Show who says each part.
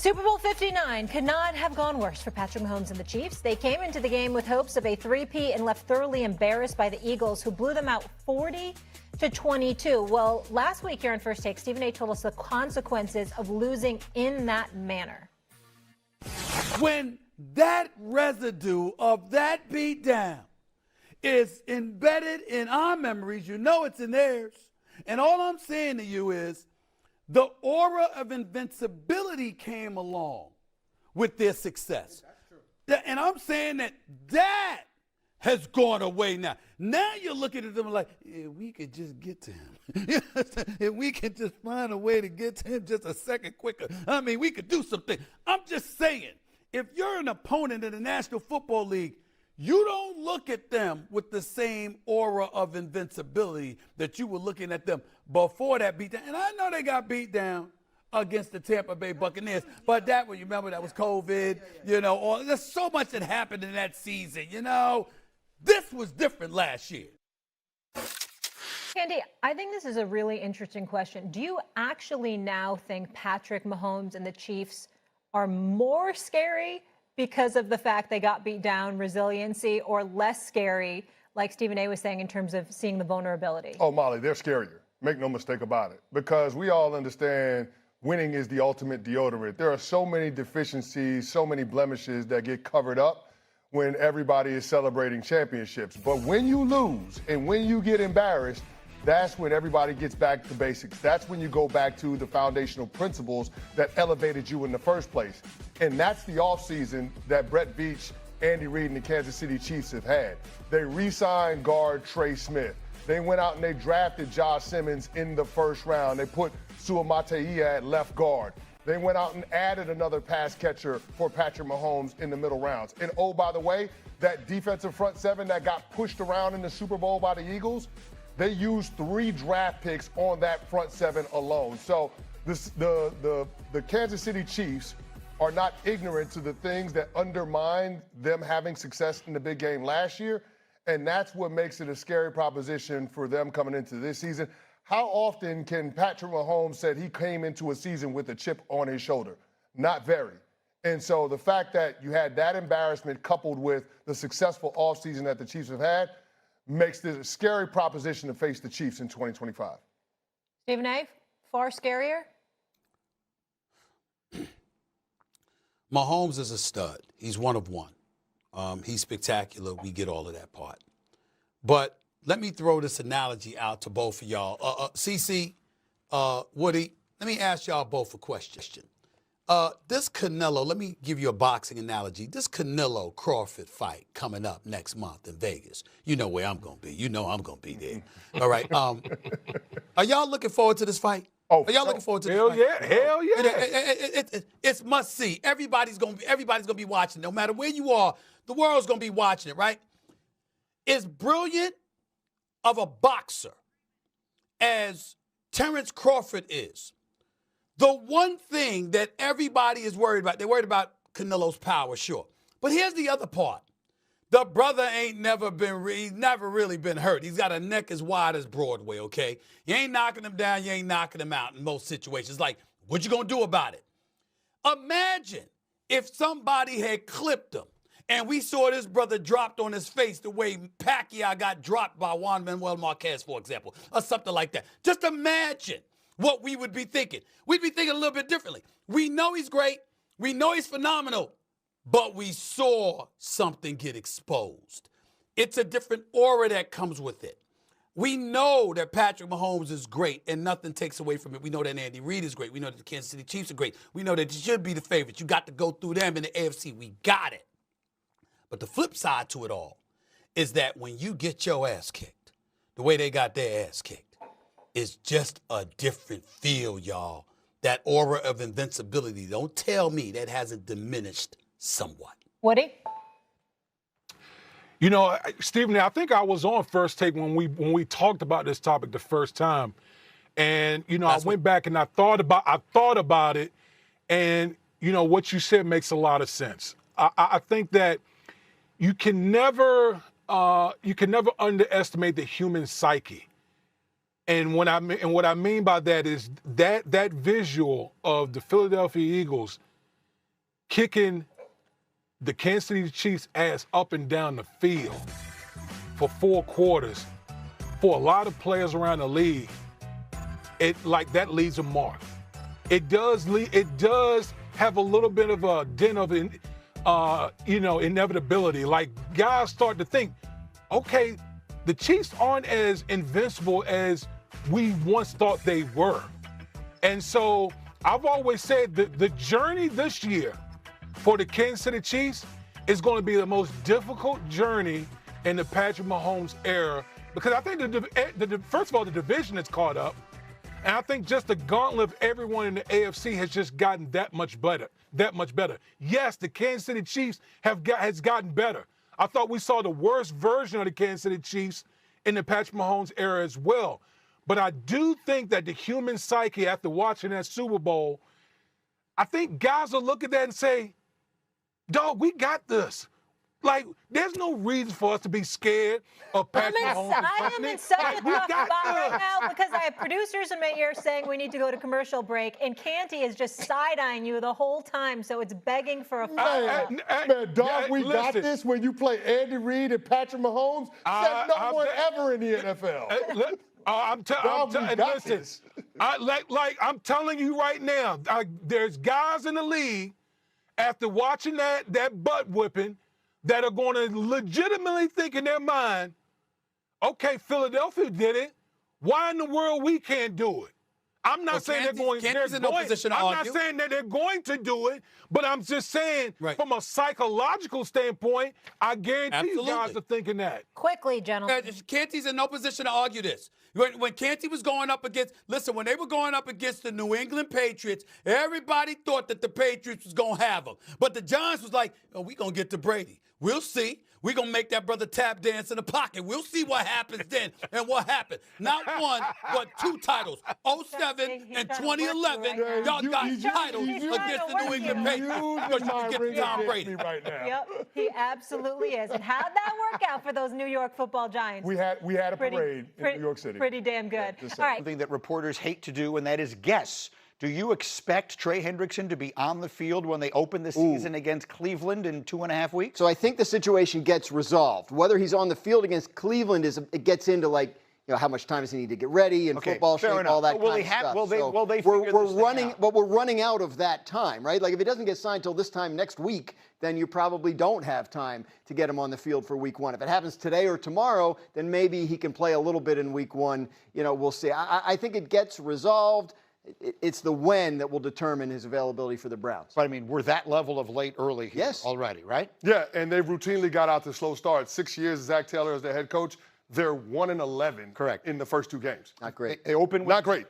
Speaker 1: Super Bowl 59 could not have gone worse for Patrick Mahomes and the Chiefs. They came into the game with hopes of a three-peat and left thoroughly embarrassed by the Eagles, who blew them out 40-22. Well, last week here on First Take, Stephen A. told us the consequences of losing in that manner.
Speaker 2: When that residue of that beatdown is embedded in our memories, you know it's in theirs. And all I'm saying to you is, the aura of invincibility came along with their success. And I'm saying that has gone away now. Now you're looking at them like, if we could just get to him. If we could just find a way to get to him just a second quicker. I mean, we could do something. I'm just saying, if you're an opponent in the National Football League, you don't look at them with the same aura of invincibility that you were looking at them before that beatdown. And I know they got beat down against the Tampa Bay Buccaneers, but that one, you remember, that was COVID, you know, or there's so much that happened in that season, you know. This was different last year.
Speaker 1: Canty, I think this is a really interesting question. Do you actually now think Patrick Mahomes and the Chiefs are more scary because of the fact they got beat down, resiliency, or less scary, like Stephen A. was saying, in terms of seeing the vulnerability?
Speaker 3: Oh, Molly, they're scarier. Make no mistake about it. Because we all understand winning is the ultimate deodorant. There are so many deficiencies, so many blemishes that get covered up when everybody is celebrating championships. But when you lose and when you get embarrassed, that's when everybody gets back to basics. That's when you go back to the foundational principles that elevated you in the first place. And that's the offseason that Brett Veach, Andy Reid, and the Kansas City Chiefs have had. They re-signed guard Trey Smith. They went out and they drafted Josh Simmons in the first round. They put Suamatea at left guard. They went out and added another pass catcher for Patrick Mahomes in the middle rounds. And oh, by the way, that defensive front seven that got pushed around in the Super Bowl by the Eagles, they used 3 draft picks on that front seven alone. So the Kansas City Chiefs are not ignorant to the things that undermined them having success in the big game last year. And that's what makes it a scary proposition for them coming into this season. How often can Patrick Mahomes say he came into a season with a chip on his shoulder? Not very. And so the fact that you had that embarrassment coupled with the successful offseason that the Chiefs have had makes this a scary proposition to face the Chiefs in 2025.
Speaker 1: Stephen A., far scarier?
Speaker 2: Mahomes is a stud. He's one of one. He's spectacular. We get all of that part. But let me throw this analogy out to both of y'all. CC, Woody, let me ask y'all both a question. This Canelo, let me give you a boxing analogy. This Canelo-Crawford fight coming up next month in Vegas. You know where I'm going to be. You know I'm going to be there. All right. Are y'all looking forward to this fight?
Speaker 3: Oh,
Speaker 2: are y'all looking forward to this fight?
Speaker 4: Hell yeah.
Speaker 2: It's must see. Everybody's gonna be watching. No matter where you are, the world's gonna be watching it, right? As brilliant of a boxer as Terrence Crawford is, the one thing that everybody is worried about, they're worried about Canelo's power, sure. But here's the other part. The brother he's never really been hurt. He's got a neck as wide as Broadway, okay? You ain't knocking him down, you ain't knocking him out in most situations. Like, what you gonna do about it? Imagine if somebody had clipped him and we saw this brother dropped on his face the way Pacquiao got dropped by Juan Manuel Marquez, for example, or something like that. Just imagine what we would be thinking. We'd be thinking a little bit differently. We know he's great. We know he's phenomenal. But we saw something get exposed. It's a different aura that comes with it. We know that Patrick Mahomes is great, and nothing takes away from it. We know that Andy Reid is great. We know that the Kansas City Chiefs are great. We know that they should be the favorites. You got to go through them in the AFC. We got it. But the flip side to it all is that when you get your ass kicked, the way they got their ass kicked, is just a different feel, y'all. That aura of invincibility. Don't tell me that hasn't diminished somewhat.
Speaker 1: Woody?
Speaker 4: You know, Stephen, I think I was on First Take when we talked about this topic the first time. And, you know, I went back and I thought about it, and, you know, what you said makes a lot of sense. I think that you can never underestimate the human psyche. And what I mean by that is that visual of the Philadelphia Eagles kicking the Kansas City Chiefs' ass up and down the field for 4 quarters, for a lot of players around the league, that leaves a mark. It does have a little bit of a dent of inevitability. Like, guys start to think, okay, the Chiefs aren't as invincible as we once thought they were. And so I've always said that the journey this year for the Kansas City Chiefs is going to be the most difficult journey in the Patrick Mahomes era, because I think first of all, the division has caught up, and I think just the gauntlet of everyone in the AFC has just gotten that much better. Yes, the Kansas City Chiefs has gotten better. I thought we saw the worst version of the Kansas City Chiefs in the Patrick Mahomes era as well. But I do think that the human psyche, after watching that Super Bowl, I think guys will look at that and say, dog, we got this. Like, there's no reason for us to be scared of Patrick Mahomes.
Speaker 1: I am in such a tough spot right now because I have producers in my ear saying we need to go to commercial break, and Canty is just side-eyeing you the whole time, so it's begging for a follow-up.
Speaker 3: Man, dog, we got this when you play Andy Reid and Patrick Mahomes. Said no one ever in the NFL.
Speaker 4: I'm telling you right now, there's guys in the league, after watching that butt whipping, that are going to legitimately think in their mind, okay, Philadelphia did it. Why in the world we can't do it? I'm not saying I'm not saying that they're going to do it, but I'm just saying from a psychological standpoint, I guarantee you guys are thinking that.
Speaker 1: Quickly, gentlemen.
Speaker 2: Canty's in no position to argue this. When Canty was going up against, when they were going up against the New England Patriots, everybody thought that the Patriots was going to have them. But the Giants was like, oh, we going to get to Brady. We'll see. We're going to make that brother tap dance in the pocket. We'll see what happens then and what happened. Not one, but 2 titles. 07 and 2011, y'all got titles against the New England Patriots because you can get to Tom Brady.
Speaker 3: Right now.
Speaker 1: Yep, he absolutely is. And how'd that work out for those New York football Giants?
Speaker 3: We had a parade in New York City.
Speaker 1: Pretty damn good.
Speaker 3: Yeah,
Speaker 1: all right.
Speaker 5: Something that reporters hate to do, and that is guess. Do you expect Trey Hendrickson to be on the field when they open the season against Cleveland in 2.5 weeks?
Speaker 6: So I think the situation gets resolved. Whether he's on the field against Cleveland it gets into how much time does he need to get ready and football shape, all that kind of stuff. We're running out of that time, right? Like if it doesn't get signed till this time next week, then you probably don't have time to get him on the field for week 1. If it happens today or tomorrow, then maybe he can play a little bit in week 1. We'll see. I think it gets resolved. It's the when that will determine his availability for the Browns.
Speaker 5: But I mean, we're that level of late early here already, right?
Speaker 3: Yeah, and they've routinely got out to slow starts. 6 years, Zach Taylor as their head coach. They're 1-11
Speaker 5: correct
Speaker 3: in the first 2 games.
Speaker 6: Not great.
Speaker 5: They open with
Speaker 3: Not great.